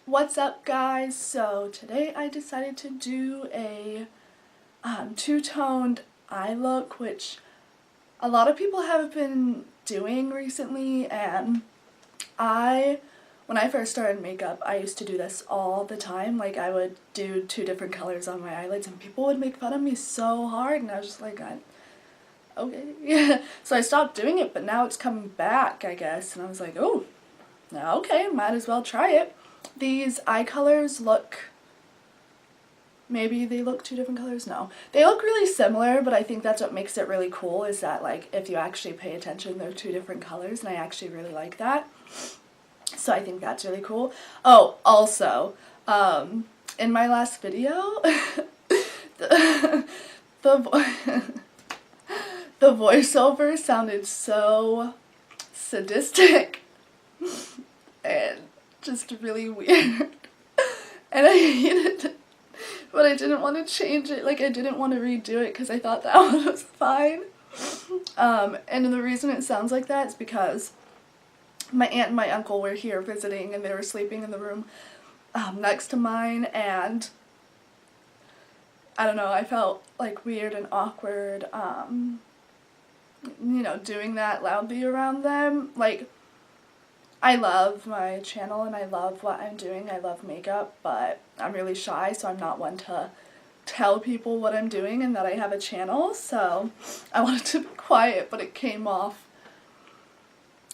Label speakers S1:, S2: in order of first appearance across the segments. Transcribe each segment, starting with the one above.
S1: What's up, guys? So today I decided to do a two-toned eye look, which a lot of people have been doing recently, and when I first started makeup, I used to do this all the time. Like, I would do two different colors on my eyelids and people would make fun of me so hard, and I was just like, okay. So I stopped doing it, but now it's coming back, I guess, and I was like, oh, okay, might as well try it. These eye colors look, maybe they look two different colors? No. They look really similar, but I think that's what makes it really cool, is that, like, if you actually pay attention, they're two different colors, and I actually really like that. So I think that's really cool. Oh, also, in my last video, the voiceover sounded so sadistic and just really weird, and I hated it, but I didn't want to change it. Like, I didn't want to redo it because I thought that one was fine. And the reason it sounds like that is because my aunt and my uncle were here visiting, and they were sleeping in the room next to mine, and I don't know, I felt like weird and awkward, you know, doing that loudly around them. Like, I love my channel and I love what I'm doing. I love makeup, but I'm really shy, so I'm not one to tell people what I'm doing and that I have a channel, so I wanted to be quiet, but it came off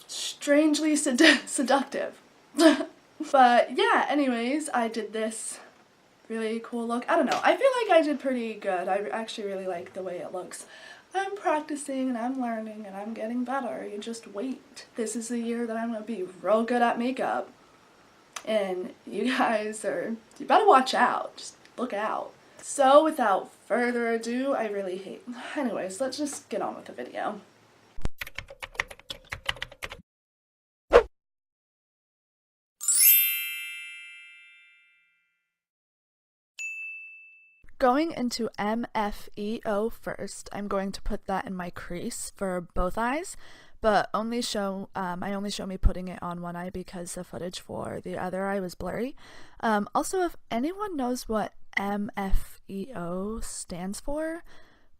S1: strangely seductive. But yeah, anyways, I did this really cool look. I don't know, I feel like I did pretty good. I actually really like the way it looks. I'm practicing and I'm learning and I'm getting better. You just wait. This is the year that I'm gonna be real good at makeup. And you better watch out. Just look out. So without further ado, anyways, let's just get on with the video. Going into M.F.E.O first, I'm going to put that in my crease for both eyes, but I only show me putting it on one eye because the footage for the other eye was blurry. Also, if anyone knows what M.F.E.O stands for,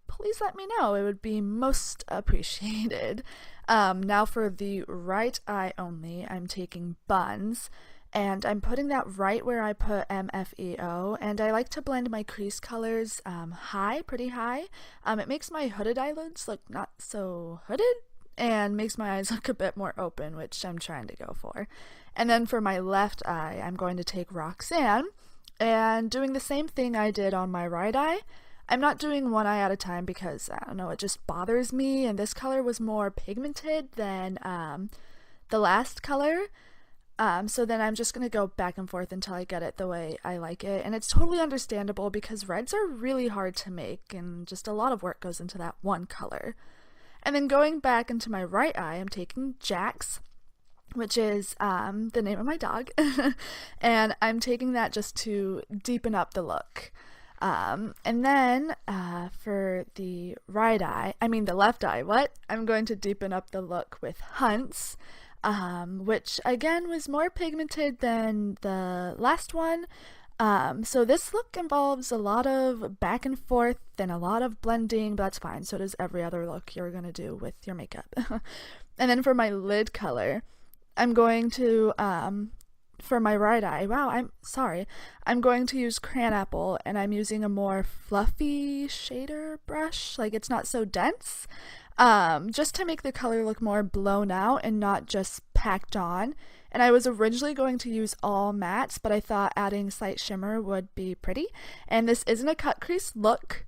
S1: please let me know. It would be most appreciated. Now for the right eye only, I'm taking Buns, and I'm putting that right where I put M.F.E.O, and I like to blend my crease colors pretty high. It makes my hooded eyelids look not so hooded, and makes my eyes look a bit more open, which I'm trying to go for. And then for my left eye, I'm going to take Roxanne, and doing the same thing I did on my right eye. I'm not doing one eye at a time because, I don't know, it just bothers me, and this color was more pigmented than the last color. So then I'm just going to go back and forth until I get it the way I like it. And it's totally understandable because reds are really hard to make, and just a lot of work goes into that one color. And then going back into my right eye, I'm taking Jacz, which is the name of my dog. And I'm taking that just to deepen up the look. And then for the the left eye, I'm going to deepen up the look with Hunts. Which again was more pigmented than the last one. So this look involves a lot of back and forth and a lot of blending, but that's fine. So does every other look you're gonna do with your makeup. And then for my lid color, I'm going to, for my right eye, I'm going to use Cranapple, and I'm using a more fluffy shader brush. Like, it's not so dense. Just to make the color look more blown out and not just packed on. And I was originally going to use all mattes, but I thought adding slight shimmer would be pretty. And this isn't a cut crease look,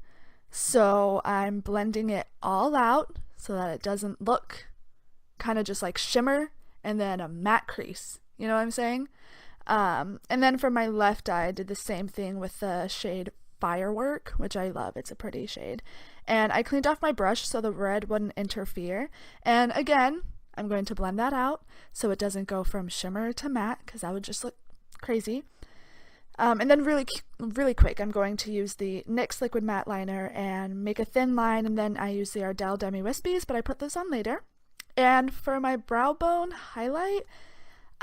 S1: so I'm blending it all out so that it doesn't look kind of just like shimmer and then a matte crease. You know what I'm saying? And then for my left eye, I did the same thing with the shade Firework, which I love. It's a pretty shade. And I cleaned off my brush so the red wouldn't interfere. And again, I'm going to blend that out so it doesn't go from shimmer to matte, because that would just look crazy. And then really quick, I'm going to use the NYX liquid matte liner and make a thin line, and then I use the Ardell Demi Wispies, but I put those on later. And for my brow bone highlight,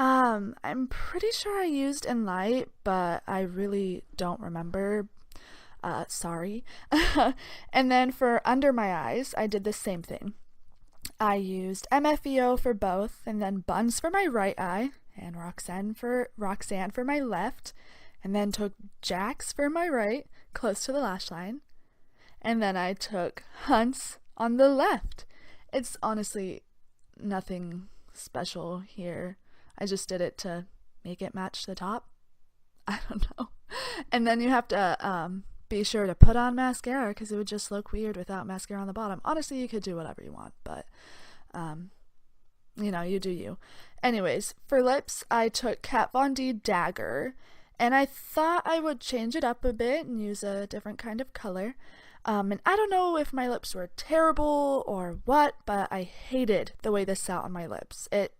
S1: I'm pretty sure I used in light, but I really don't remember. Sorry. And then for under my eyes, I did the same thing. I used M.F.E.O for both, and then Buns for my right eye, and Roxanne for my left, and then took Jacz for my right, close to the lash line, and then I took Hunts on the left. It's honestly nothing special here. I just did it to make it match the top. I don't know. And then you have to be sure to put on mascara because it would just look weird without mascara on the bottom. Honestly, you could do whatever you want, but you do you. Anyways, for lips, I took Kat Von D Dagger, and I thought I would change it up a bit and use a different kind of color. And I don't know if my lips were terrible or what, but I hated the way this sat on my lips. It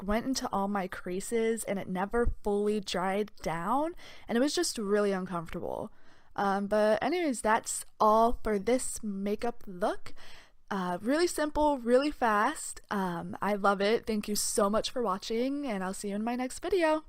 S1: went into all my creases and it never fully dried down, and it was just really uncomfortable. But anyways, that's all for this makeup look. Really simple, really fast. I love it. Thank you so much for watching, and I'll see you in my next video.